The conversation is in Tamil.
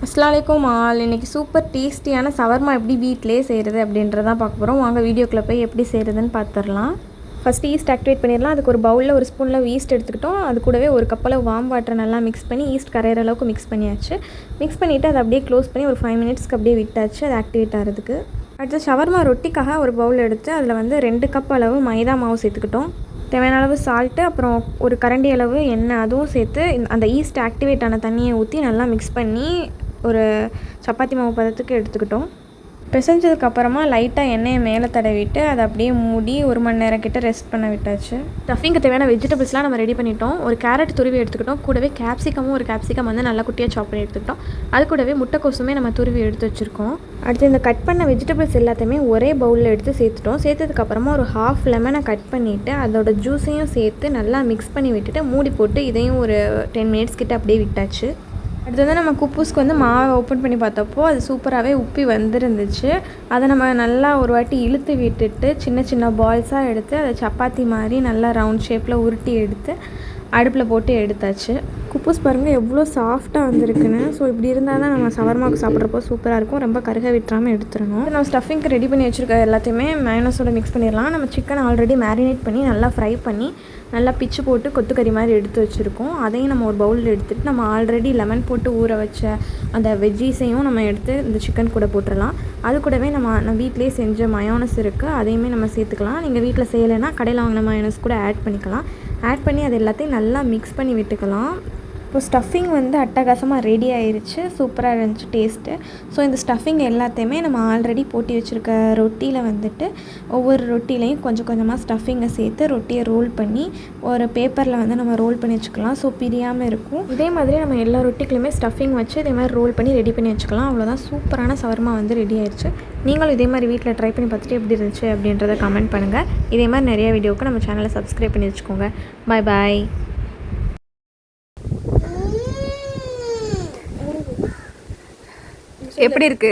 அஸ்ஸலாமு அலைக்கும் ஆல். இன்றைக்கி சூப்பர் டேஸ்டியான சவர்மா எப்படி வீட்டிலே செய்கிறது அப்படின்றதான் பார்க்க போகிறோம். வாங்க வீடியோக்குள்ளே போய் எப்படி செய்கிறதுன்னு பார்த்துடலாம். ஃபஸ்ட்டு ஈஸ்ட் ஆக்டிவேட் பண்ணிடலாம். அதுக்கு ஒரு பவுலில் ஒரு ஸ்பூனில் ஈஸ்ட் எடுத்துக்கிட்டோம். அது கூடவே ஒரு கப்பில் வார்ம் வாட்டர் நல்லா மிக்ஸ் பண்ணி ஈஸ்ட் கரையிற அளவுக்கு மிக்ஸ் பண்ணியாச்சு. மிக்ஸ் பண்ணிவிட்டு அதை அப்படியே க்ளோஸ் பண்ணி ஒரு 5 மினிட்ஸ்க்கு அப்படியே விட்டாச்சு அது ஆக்டிவேட் ஆகிறதுக்கு. அடுத்து ஷவர்மா ரொட்டிக்காக ஒரு பவுல் எடுத்து அதில் வந்து 2 கப் அளவு மைதா மாவு சேர்த்துக்கிட்டோம். தேவையான அளவு சால்ட்டு, அப்புறம் ஒரு கரண்டி அளவு எண்ணெய், அதுவும் சேர்த்து அந்த ஈஸ்ட் ஆக்டிவேட் ஆன தண்ணியை ஊற்றி நல்லா மிக்ஸ் பண்ணி ஒரு சப்பாத்தி மாவு பதத்துக்கு எடுத்துக்கிட்டோம். பிசைஞ்சதுக்கப்புறமா லைட்டாக எண்ணெயை மேலே தடவிட்டு அதை அப்படியே மூடி 1 மணி நேரம் கிட்ட ரெஸ்ட் பண்ண விட்டாச்சு. ஸ்டஃபிங்க்கு தேவையான வெஜிடபிள்ஸ்லாம் நம்ம ரெடி பண்ணிட்டோம். ஒரு கேரட் துருவி எடுத்துக்கிட்டோம். கூடவே ஒரு கேப்சிகம் வந்து நல்லா குட்டியாக சாப் பண்ணி எடுத்துக்கிட்டோம். அது கூடவே முட்டைக்கோசுமே நம்ம துருவி எடுத்து வச்சுருக்கோம். அடுத்து இந்த கட் பண்ண வெஜிடபிள்ஸ் எல்லாத்தையுமே ஒரே பவுலில் எடுத்து சேர்த்துட்டோம். சேர்த்ததுக்கப்புறமா ஒரு ½ லெமனை கட் பண்ணிவிட்டு அதோட ஜூஸையும் சேர்த்து நல்லா மிக்ஸ் பண்ணி விட்டுட்டு மூடி போட்டு இதையும் ஒரு 10 மினிட்ஸ் கிட்ட அப்படியே விட்டாச்சு. அடுத்து வந்து நம்ம குப்பூஸ்க்கு வந்து மாவை ஓப்பன் பண்ணி பார்த்தப்போ அது சூப்பராகவே உப்பி வந்துருந்துச்சு. அதை நம்ம நல்லா ஒரு வாட்டி இழுத்து விட்டுட்டு சின்ன சின்ன பால்ஸாக எடுத்து அதை சப்பாத்தி மாதிரி நல்லா ரவுண்ட் ஷேப்பில் உருட்டி எடுத்து அடுப்பில் போட்டு எடுத்தாச்சு. குப்பூஸ் பாருங்கள் எவ்வளோ சாஃப்டாக வந்திருக்குன்னு. ஸோ இப்படி இருந்தால் தான் நம்ம சவர்மாவுக்கு சாப்பிட்றப்போ சூப்பராக இருக்கும். ரொம்ப கருக விட்டுறாமல் எடுத்துடணும். நம்ம ஸ்டஃபிங்க்கு ரெடி பண்ணி வச்சுருக்க எல்லாத்தையுமே மயோனஸோட மிக்ஸ் பண்ணிடலாம். நம்ம சிக்கன் ஆல்ரெடி மேரினேட் பண்ணி நல்லா ஃப்ரை பண்ணி நல்லா பிச்சு போட்டு கொத்துக்கறி மாதிரி எடுத்து வச்சுருக்கோம். அதையும் நம்ம ஒரு பவுலில் எடுத்துகிட்டு நம்ம ஆல்ரெடி லெமன் போட்டு ஊற வச்ச அந்த வெஜ்ஜீஸையும் நம்ம எடுத்து இந்த சிக்கன் கூட போட்டுடலாம். அது கூடவே நம்ம வீட்டிலே செஞ்ச மயோனஸ் இருக்குது, அதையுமே நம்ம சேர்த்துக்கலாம். நீங்கள் வீட்டில் செய்யலைன்னா கடையில் வாங்கின மயோனஸ் கூட ஆட் பண்ணிக்கலாம். ஆட் பண்ணி அது எல்லாத்தையும் நல்லா மிக்ஸ் பண்ணி விட்டுக்கலாம். இப்போ ஸ்டஃபிங் வந்து அட்டகாசமாக ரெடி ஆயிடுச்சு. சூப்பராக இருந்துச்சு டேஸ்ட்டு. ஸோ இந்த ஸ்டஃபிங் எல்லாத்தையுமே நம்ம ஆல்ரெடி போட்டி வச்சுருக்க ரொட்டியில் வந்துட்டு ஒவ்வொரு ரொட்டிலையும் கொஞ்சம் கொஞ்சமாக ஸ்டஃபிங்கை சேர்த்து ரொட்டியை ரோல் பண்ணி ஒரு பேப்பரில் வந்து நம்ம ரோல் பண்ணி வச்சுக்கலாம். ஸோ பிரியாமல் இருக்கும். இதே மாதிரி நம்ம எல்லா ரொட்டிக்குலையுமே ஸ்டஃபிங் வச்சு இதே மாதிரி ரோல் பண்ணி ரெடி பண்ணி வச்சுக்கலாம். அவ்வளோதான், சூப்பரான சவர்மா வந்து ரெடி ஆயிடுச்சு. நீங்களும் இதே மாதிரி வீட்டில் ட்ரை பண்ணி பார்த்துட்டு எப்படி இருந்துச்சு அப்படின்றத கமெண்ட் பண்ணுங்கள். இதே மாதிரி நிறைய வீடியோவுக்கு நம்ம சேனலை சப்ஸ்கிரைப் பண்ணி வச்சுக்கோங்க. பாய் பாய். எப்படி இருக்கு?